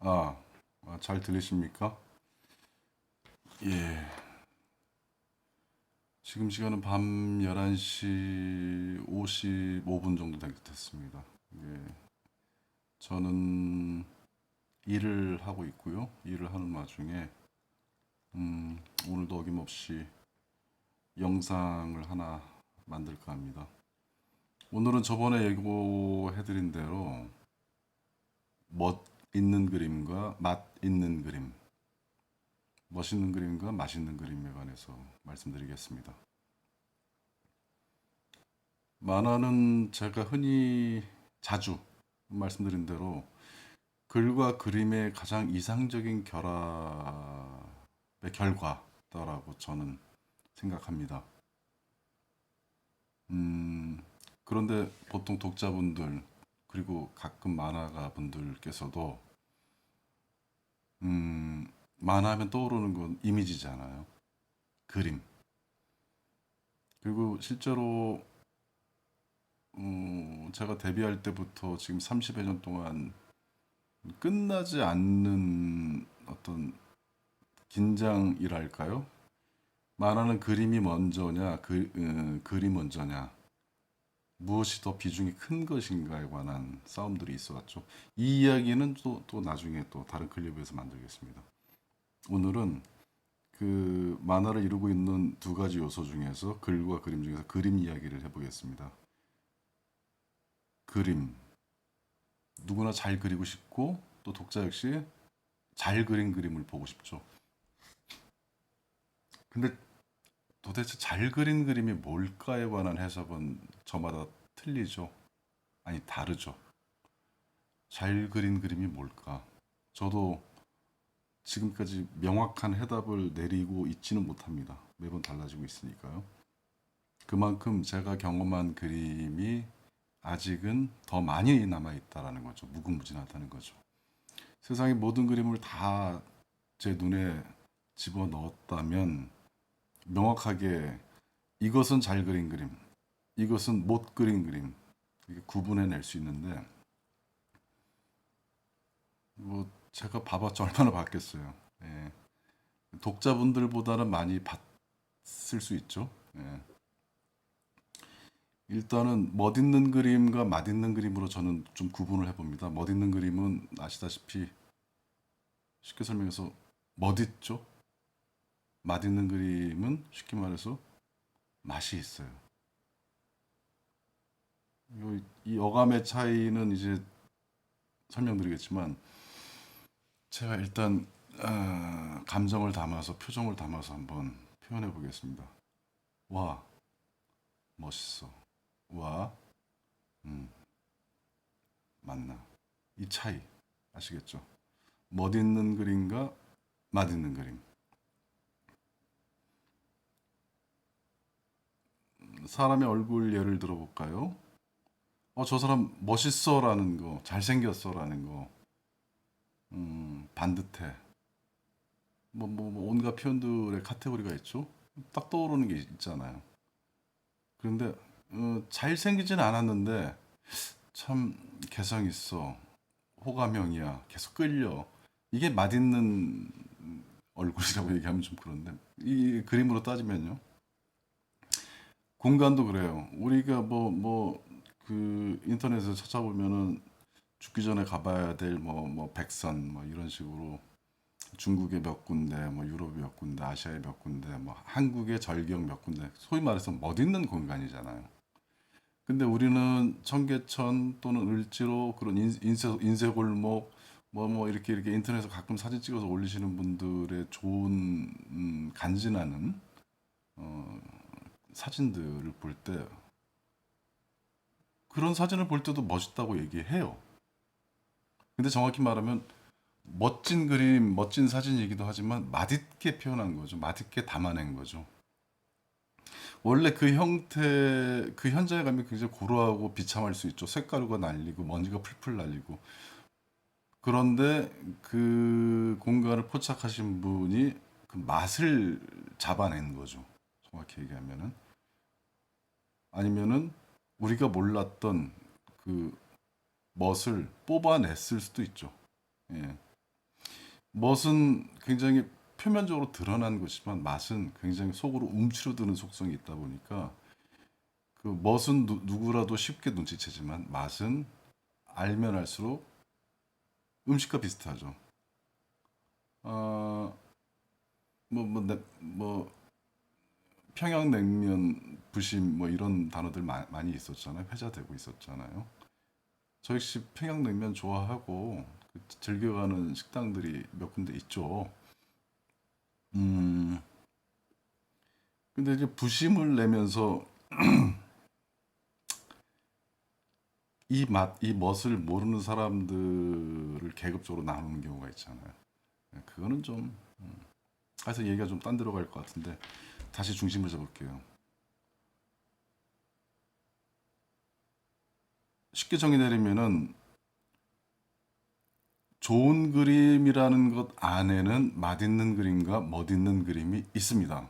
아, 잘 들리십니까? 예. 지금 시간은 밤 11시 55분 정도 됐습니다. 예. 저는 일을 하고 있고요. 일을 하는 와중에, 오늘도 어김없이 영상을 하나 만들까 합니다. 오늘은 저번에 예고해드린 대로 멋 있는 그림과 맛 있는 그림, 멋있는 그림과 맛있는 그림에 관해서 말씀드리겠습니다. 만화는 제가 흔히 자주 말씀드린 대로 글과 그림의 가장 이상적인 결합의 결과다라고 저는 생각합니다. 음, 그런데 보통 독자분들 그리고 가끔 만화가 분들께서도 만화하면 떠오르는 건 이미지잖아요. 그림. 그리고 실제로 제가 데뷔할 때부터 지금 30여 년 동안 끝나지 않는 어떤 긴장이랄까요? 말하는 그림이 먼저냐, 글이 먼저냐, 무엇이 더 비중이 큰 것인가에 관한 싸움들이 있어왔죠. 이 이야기는 또 나중에 또 다른 클립에서 만들겠습니다. 오늘은 그 만화를 이루고 있는 두 가지 요소 중에서 글과 그림 중에서 그림 이야기를 해보겠습니다. 그림. 누구나 잘 그리고 싶고 또 독자 역시 잘 그린 그림을 보고 싶죠. 근데 도대체 잘 그린 그림이 뭘까에 관한 해석은 저마다 틀리죠. 아니, 다르죠. 잘 그린 그림이 뭘까? 저도 지금까지 명확한 해답을 내리고 있지는 못합니다. 매번 달라지고 있으니까요. 그만큼 제가 경험한 그림이 아직은 더 많이 남아있다라는 거죠. 무궁무진하다는 거죠. 세상의 모든 그림을 다 제 눈에 집어 넣었다면 명확하게 이것은 잘 그린 그림, 이것은 못 그린 그림, 이게 구분해낼 수 있는데 뭐 제가 봐봤자 얼마나 봤겠어요. 예. 독자분들보다는 많이 봤을 수 있죠. 예. 일단은 멋있는 그림과 맛있는 그림으로 저는 좀 구분을 해봅니다. 멋있는 그림은 아시다시피 쉽게 설명해서 멋있죠. 맛있는 그림은 쉽게 말해서 맛이 있어요. 이 어감의 차이는 이제 설명드리겠지만 제가 일단 감정을 담아서 표정을 담아서 한번 표현해 보겠습니다. 와, 멋있어. 와, 음, 맞나. 이 차이 아시겠죠? 멋있는 그림과 맛있는 그림. 사람의 얼굴 예를 들어볼까요? 저 사람 멋있어라는 거, 잘생겼어라는 거, 반듯해. 뭐 온갖 표현들의 카테고리가 있죠. 딱 떠오르는 게 있잖아요. 그런데 잘생기진 않았는데 참 개성 있어. 호감형이야. 계속 끌려. 이게 맛있는 얼굴이라고 얘기하면 좀 그런데 이 그림으로 따지면요. 공간도 그래요. 우리가 그 인터넷에서 찾아보면은 죽기 전에 가봐야 될 백선 뭐 이런 식으로 중국의 몇 군데, 뭐 유럽의 몇 군데, 아시아의 몇 군데, 뭐 한국의 절경 몇 군데, 소위 말해서 멋있는 공간이잖아요. 근데 우리는 청계천 또는 을지로 그런 인쇄골목 이렇게 인터넷에서 가끔 사진 찍어서 올리시는 분들의 좋은 간지나는 어, 사진들을 볼 때 그런 사진을 볼 때도 멋있다고 얘기해요. 근데 정확히 말하면 멋진 그림, 멋진 사진이기도 하지만 맛있게 표현한 거죠. 맛있게 담아낸 거죠. 원래 그 형태, 그 현장에 가면 굉장히 고루하고 비참할 수 있죠. 색가루가 날리고 먼지가 풀풀 날리고. 그런데 그 공간을 포착하신 분이 그 맛을 잡아낸 거죠. 정확히 얘기하면은. 아니면은 우리가 몰랐던 그 멋을 뽑아냈을 수도 있죠. 예. 멋은 굉장히 표면적으로 드러난 것이지만 맛은 굉장히 속으로 움츠러드는 속성이 있다 보니까 그 멋은 누구라도 쉽게 눈치채지만 맛은 알면 알수록 음식과 비슷하죠. 어, 뭐 평양냉면, 부심 뭐 이런 단어들 많이 있었잖아요. 회자되고 있었잖아요. 저 역시 평양냉면 좋아하고 그 즐겨가는 식당들이 몇 군데 있죠. 음, 근데 이제 부심을 내면서 이 멋을 모르는 사람들을 계급적으로 나누는 경우가 있잖아요. 네, 그거는 좀, 그래서 얘기가 좀 딴 데로 갈 것 같은데, 다시 중심을 잡을게요. 쉽게 정의 내리면은, 좋은 그림이라는 것 안에는 맛있는 그림과 멋있는 그림이 있습니다.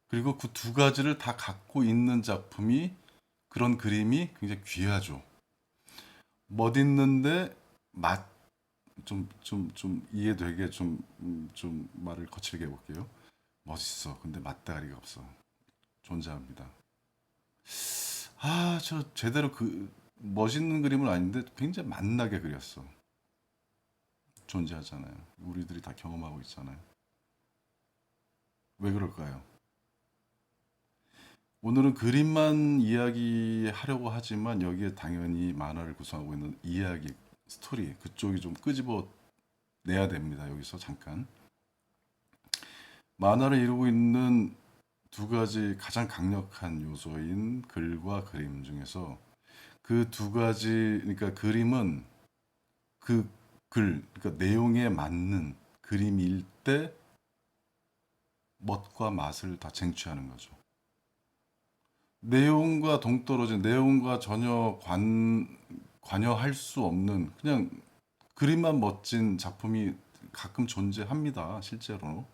그리고 그 두 가지를 다 갖고 있는 작품이, 그런 그림이 굉장히 귀하죠. 멋있는데 맛, 좀 이해되게 좀 말을 거칠게 해볼게요. 멋있어. 근데 맛다가리가 없어. 존재합니다. 아, 저 제대로 그 멋있는 그림은 아닌데 굉장히 맛나게 그렸어. 존재하잖아요. 우리들이 다 경험하고 있잖아요. 왜 그럴까요? 오늘은 그림만 이야기하려고 하지만 여기에 당연히 만화를 구성하고 있는 이야기, 스토리 그쪽이 좀 끄집어 내야 됩니다. 여기서 잠깐. 만화를 이루고 있는 두 가지 가장 강력한 요소인 글과 그림 중에서 그 두 가지, 그러니까 그림은 그 그러니까 내용에 맞는 그림일 때 멋과 맛을 다 쟁취하는 거죠. 내용과 동떨어진, 내용과 전혀 관여할 수 없는 그냥 그림만 멋진 작품이 가끔 존재합니다. 실제로.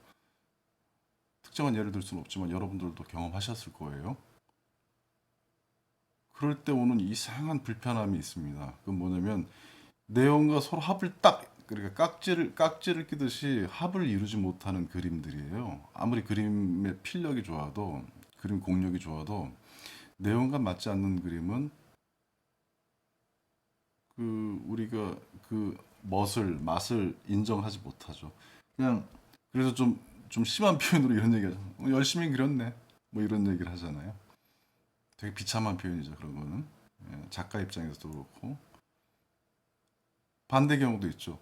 특정한 예를 들 수는 없지만 여러분들도 경험하셨을 거예요. 그럴 때 오는 이상한 불편함이 있습니다. 그건 뭐냐면 내용과 서로 합을 딱, 그러니까 깍지를 끼듯이 합을 이루지 못하는 그림들이에요. 아무리 그림의 필력이 좋아도, 그림 공력이 좋아도 내용과 맞지 않는 그림은 그 우리가 그 맛을 인정하지 못하죠. 그냥 그래서 좀 심한 표현으로 이런 얘기하죠. 열심히 그렸네. 뭐 이런 얘기를 하잖아요. 되게 비참한 표현이죠. 그런 거는. 예, 작가 입장에서도 그렇고 반대 경우도 있죠.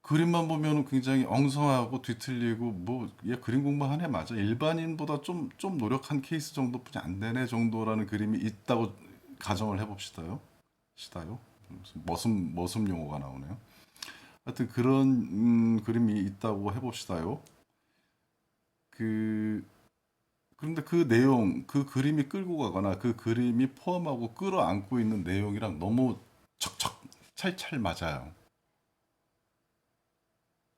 그림만 보면 굉장히 엉성하고 뒤틀리고 뭐 얘 그림 공부하네 맞아. 일반인보다 좀 노력한 케이스 정도뿐이 안 되네 정도라는 그림이 있다고 가정을 해봅시다요. 시다요. 머슴 용어가 나오네요. 하여튼 그런 그림이 있다고 해봅시다요. 그 그런데 그 내용, 그 그림이 끌고 가거나 그 그림이 포함하고 끌어안고 있는 내용이랑 너무 척척 찰찰 맞아요.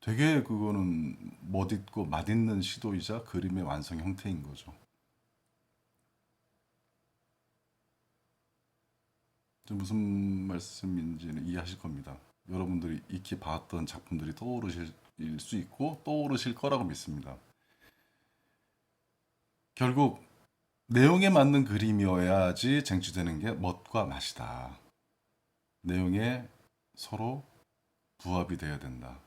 되게 그거는 멋있고 맛있는 시도이자 그림의 완성 형태인 거죠. 무슨 말씀인지는 이해하실 겁니다. 여러분들이 익히 봤던 작품들이 떠오르실 수 있고 떠오르실 거라고 믿습니다. 결국 내용에 맞는 그림이어야지 쟁취되는 게 멋과 맛이다. 내용에 서로 부합이 돼야 된다.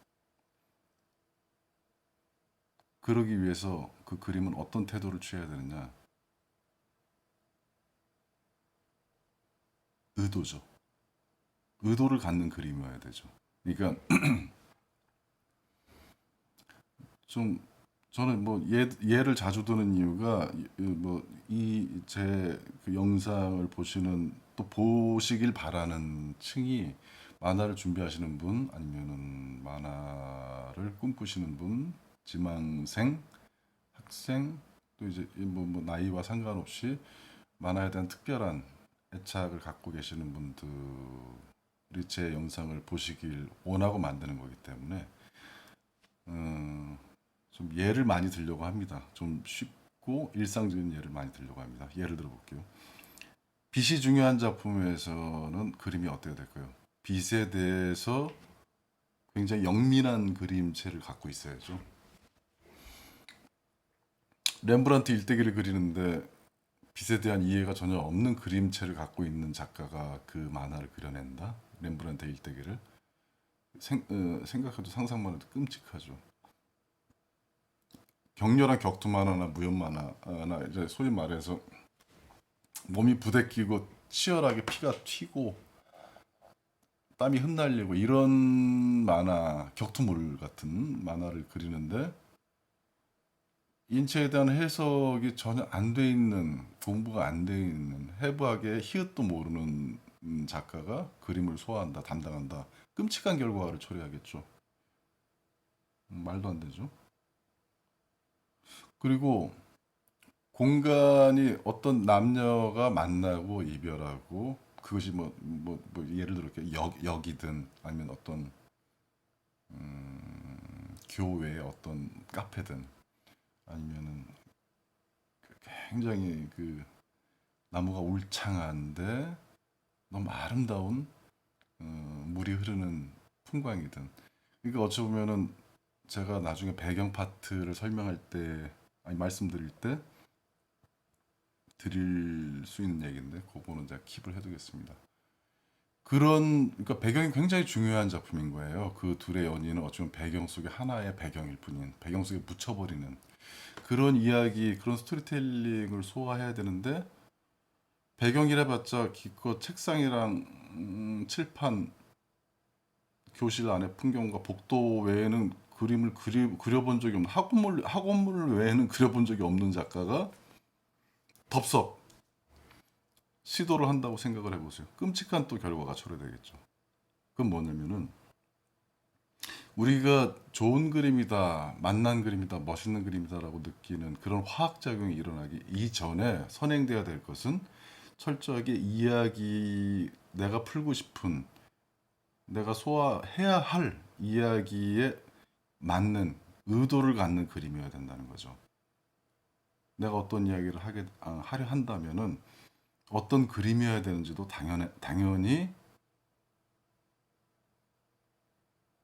그러기 위해서 그 그림은 어떤 태도를 취해야 되느냐? 의도죠. 의도를 갖는 그림이어야 되죠. 그러니까 좀 저는 뭐 예를 자주 드는 이유가 뭐이제 그 영상을 보시는 또 보시길 바라는 층이 만화를 준비하시는 분 아니면은 만화를 꿈꾸시는 분, 지망생, 학생 또 이제 뭐 나이와 상관없이 만화에 대한 특별한 애착을 갖고 계시는 분들이 제 영상을 보시길 원하고 만드는 거기 때문에 음, 좀 예를 많이 들려고 합니다. 좀 쉽고 일상적인 예를 많이 들려고 합니다. 예를 들어 볼게요. 빛이 중요한 작품에서는 그림이 어때야 될까요? 빛에 대해서 굉장히 영민한 그림체를 갖고 있어야죠. 렘브란트 일대기를 그리는데 빛에 대한 이해가 전혀 없는 그림체를 갖고 있는 작가가 그 만화를 그려낸다. 렘브란트 일대기를 생각해도 상상만 해도 끔찍하죠. 격렬한 격투 만화나 무협 만화나 이제 소위 말해서 몸이 부대끼고 치열하게 피가 튀고 땀이 흩날리고 이런 만화, 격투물 같은 만화를 그리는데 인체에 대한 해석이 전혀 안 돼 있는, 공부가 안 돼 있는, 해부학의 히읗도 모르는 작가가 그림을 소화한다, 담당한다. 끔찍한 결과를 초래하겠죠. 말도 안 되죠. 그리고 공간이 어떤 남녀가 만나고 이별하고 그것이 뭐 예를 들어 이렇게 역이든 아니면 어떤 교회의 어떤 카페든 아니면은 굉장히 그 나무가 울창한데 너무 아름다운 물이 흐르는 풍광이든 그러니까 어찌 보면은 제가 나중에 배경 파트를 설명할 때 아니 말씀드릴 때 드릴 수 있는 얘기인데 그거는 제가 킵을 해두겠습니다. 그러니까 배경이 굉장히 중요한 작품인 거예요. 그 둘의 연인은 어쩌면 배경 속의 하나의 배경일 뿐인 배경 속에 묻혀버리는 그런 이야기, 그런 스토리텔링을 소화해야 되는데 배경이라 봤자 기껏 책상이랑 칠판, 교실 안의 풍경과 복도 외에는 그림을 그려본 적이 없는 학원물 외에는 그려본 적이 없는 작가가 덥석 시도를 한다고 생각을 해보세요. 끔찍한 또 결과가 초래되겠죠. 그건 뭐냐면은 우리가 좋은 그림이다, 만난 그림이다, 멋있는 그림이다라고 느끼는 그런 화학작용이 일어나기 이전에 선행돼야 될 것은 철저하게 이야기, 내가 풀고 싶은, 내가 소화해야 할 이야기에 맞는 의도를 갖는 그림이어야 된다는 거죠. 내가 어떤 이야기를 하려 한다면은 어떤 그림이어야 되는지도 당연히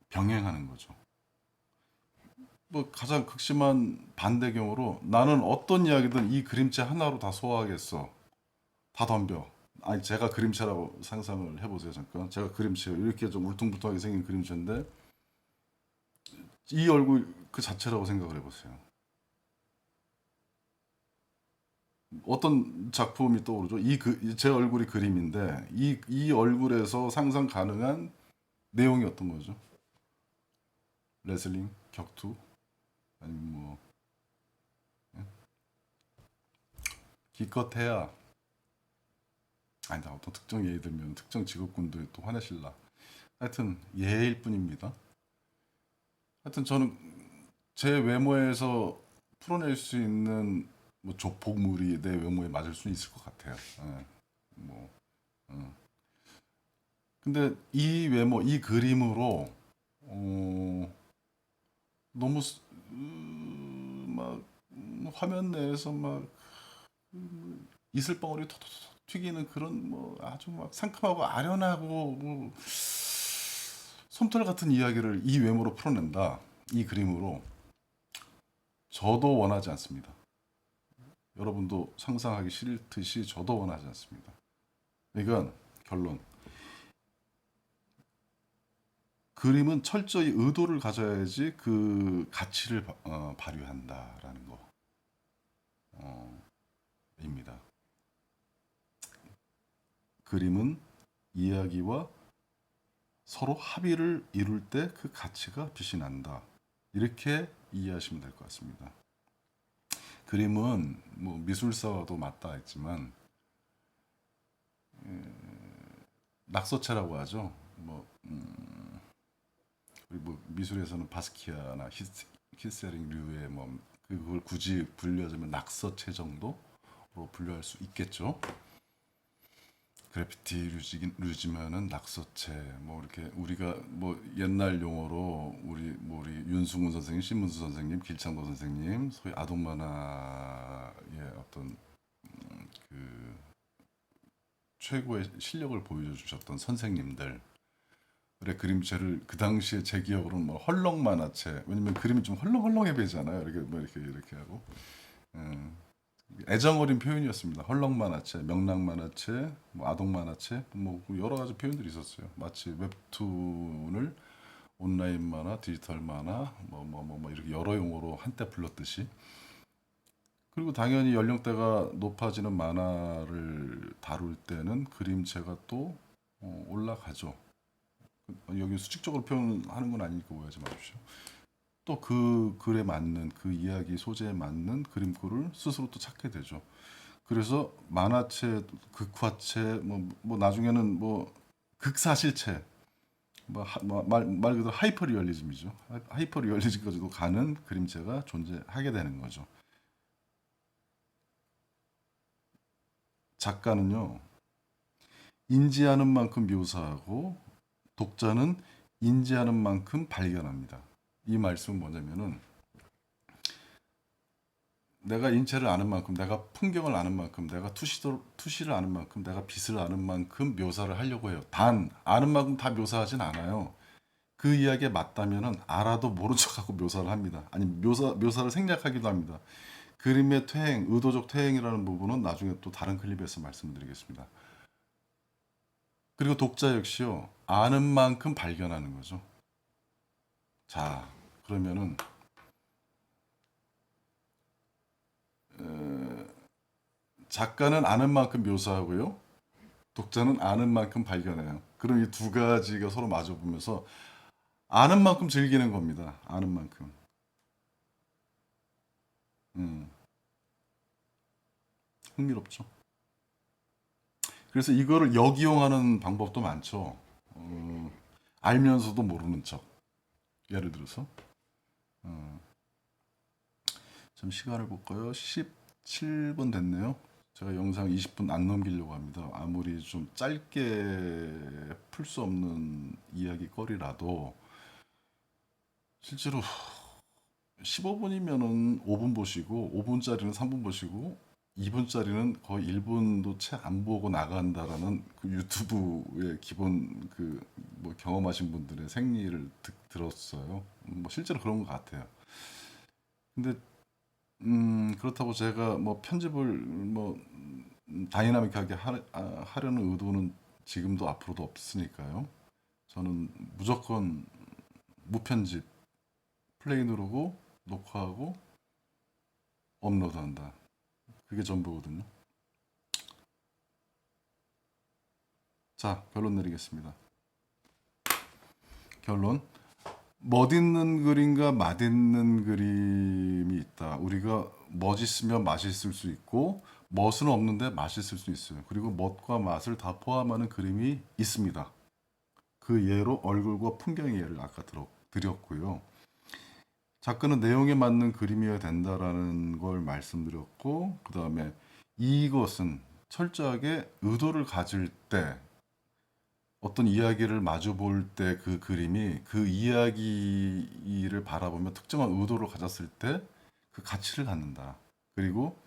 병행하는 거죠. 뭐 가장 극심한 반대경우로 나는 어떤 이야기든 이 그림체 하나로 다 소화하겠어. 다 덤벼. 아니 제가 그림체라고 상상을 해보세요 잠깐. 제가 그림체 이렇게 좀 울퉁불퉁하게 생긴 그림체인데 이 얼굴 그 자체라고 생각을 해보세요. 어떤 작품이 떠오르죠? 제 얼굴이 그림인데 이 얼굴에서 상상 가능한 내용이 어떤 거죠? 레슬링, 격투, 아니면 뭐 기껏해야 아니다 어떤 특정 예를 들면 특정 직업군들이 또 화내실라. 하여튼 예일 뿐입니다. 하여튼 저는 제 외모에서 풀어낼 수 있는 뭐 조폭물이 내 외모에 맞을 수 있을 것 같아요. 예, 뭐, 근데 이 외모, 이 그림으로 어, 너무 막 화면 내에서 막 이슬방울이 톡톡톡 튀기는 그런 뭐 아주 막 상큼하고 아련하고 뭐 솜털 같은 이야기를 이 외모로 풀어낸다. 이 그림으로 저도 원하지 않습니다. 여러분도 상상하기 싫듯이 저도 원하지 않습니다. 이건 결론. 그림은 철저히 의도를 가져야지 그 가치를 발휘한다라는 거입니다. 그림은 이야기와 서로 합의를 이룰 때 그 가치가 빛이 난다. 이렇게 이해하시면 될 것 같습니다. 그림은 뭐 미술사와도 맞닿아 있지만 낙서체라고 하죠. 뭐 미술에서는 바스키아나 히스테링류의 뭐 그걸 굳이 분류하자면 낙서체 정도로 분류할 수 있겠죠. 그래피티 류지면은 낙서체 뭐 이렇게 우리가 뭐 옛날 용어로 우리 윤승훈 선생님, 신문수 선생님, 길창도 선생님 소위 아동 만화의 어떤 그 최고의 실력을 보여주셨던 선생님들 그림체를 그 당시에 제 기억으로는 뭐 헐렁 만화체, 왜냐면 그림이 좀 헐렁헐렁해 보이잖아요. 이렇게 뭐 이렇게 하고 애정 어린 표현이었습니다. 헐렁 만화체, 명랑 만화체, 뭐 아동 만화체, 뭐 여러 가지 표현들이 있었어요. 마치 웹툰을 온라인 만화, 디지털 만화, 뭐 이렇게 여러 용어로 한때 불렀듯이. 그리고 당연히 연령대가 높아지는 만화를 다룰 때는 그림체가 또 올라가죠. 여기 수직적으로 표현하는 건 아니니까 오해하지 마십시오. 또 그 글에 맞는 그 이야기 소재에 맞는 그림꼴을 스스로 또 찾게 되죠. 그래서 만화체, 극화체, 뭐 나중에는 뭐 극사실체, 말 그대로 하이퍼 리얼리즘이죠. 하이퍼 리얼리즘까지도 가는 그림체가 존재하게 되는 거죠. 작가는요, 인지하는 만큼 묘사하고 독자는 인지하는 만큼 발견합니다. 이 말씀은 뭐냐면은 내가 인체를 아는 만큼, 내가 풍경을 아는 만큼, 내가 투시를 아는 만큼, 내가 빛을 아는 만큼 묘사를 하려고 해요. 단 아는 만큼 다 묘사하진 않아요. 그 이야기에 맞다면은 알아도 모른 척하고 묘사를 합니다. 아니 묘사를 생략하기도 합니다. 그림의 퇴행, 의도적 퇴행이라는 부분은 나중에 또 다른 클립에서 말씀드리겠습니다. 그리고 독자 역시요, 아는 만큼 발견하는 거죠. 자, 그러면은 작가는 아는 만큼 묘사하고요, 독자는 아는 만큼 발견해요. 그럼 이 두 가지가 서로 마주 보면서 아는 만큼 즐기는 겁니다. 아는 만큼. 음, 흥미롭죠. 그래서 이거를 역이용하는 방법도 많죠. 알면서도 모르는 척. 예를 들어서 좀 시간을 볼까요? 17분 됐네요. 제가 영상 20분 안 넘기려고 합니다. 아무리 좀 짧게 풀 수 없는 이야기거리라도 실제로 15분이면은 5분 보시고 5분짜리는 3분 보시고 2분짜리는 거의 1분도 채 안 보고 나간다라는 그 유튜브의 기본 그 뭐 경험하신 분들의 생리를 들었어요. 뭐 실제로 그런 것 같아요. 근데 그렇다고 제가 뭐 편집을 뭐 다이나믹하게 하려는 의도는 지금도 앞으로도 없으니까요. 저는 무조건 무편집 플레이 누르고 녹화하고 업로드한다. 그게 전부거든요. 자, 결론 내리겠습니다. 결론. 멋있는 그림과 맛있는 그림이 있다. 우리가 멋있으면 맛있을 수 있고 멋은 없는데 맛있을 수 있어요. 그리고 멋과 맛을 다 포함하는 그림이 있습니다. 그 예로 얼굴과 풍경의 예를 아까 드렸고요. 작가는 내용에 맞는 그림이어야 된다라는 걸 말씀드렸고, 그 다음에 이것은 철저하게 의도를 가질 때 어떤 이야기를 마주 볼 때 그 그림이 그 이야기를 바라보며 특정한 의도를 가졌을 때 그 가치를 갖는다. 그리고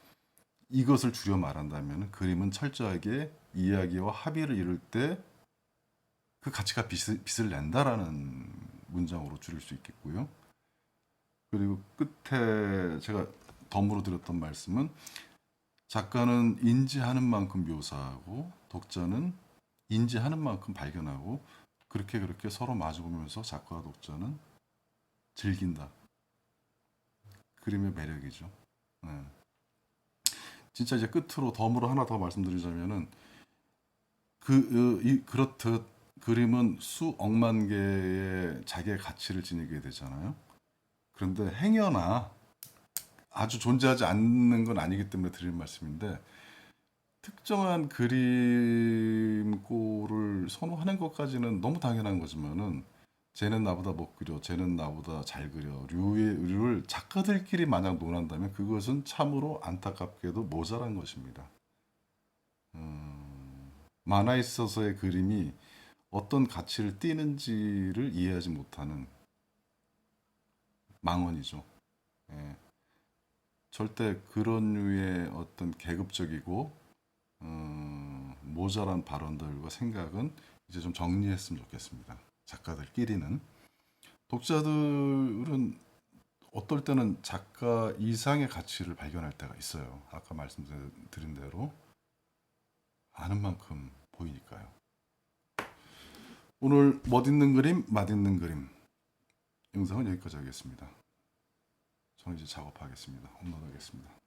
이것을 줄여 말한다면 그림은 철저하게 이야기와 합의를 이룰 때 그 가치가 빛을 낸다라는 문장으로 줄일 수 있겠고요. 그리고 끝에 제가 덤으로 드렸던 말씀은 작가는 인지하는 만큼 묘사하고 독자는 인지하는 만큼 발견하고 그렇게 서로 마주보면서 작가와 독자는 즐긴다. 그림의 매력이죠. 네. 진짜 이제 끝으로 덤으로 하나 더 말씀드리자면은 그렇듯 그림은 수억만 개의 자기의 가치를 지니게 되잖아요. 그런데 행여나 아주 존재하지 않는 건 아니기 때문에 드리는 말씀인데 특정한 그림꼴을 선호하는 것까지는 너무 당연한 거지만은 쟤는 나보다 못 그려, 쟤는 나보다 잘 그려 류를 작가들끼리 마냥 논한다면 그것은 참으로 안타깝게도 모자란 것입니다. 만화에 있어서의 그림이 어떤 가치를 띠는지를 이해하지 못하는 망언이죠. 예. 절대 그런 류의 어떤 계급적이고 모자란 발언들과 생각은 이제 좀 정리했으면 좋겠습니다. 작가들끼리는. 독자들은 어떨 때는 작가 이상의 가치를 발견할 때가 있어요. 아까 말씀드린 대로 아는 만큼 보이니까요. 오늘 멋있는 그림, 맛있는 그림 영상은 여기까지 하겠습니다. 저는 이제 작업하겠습니다. 업로드하겠습니다.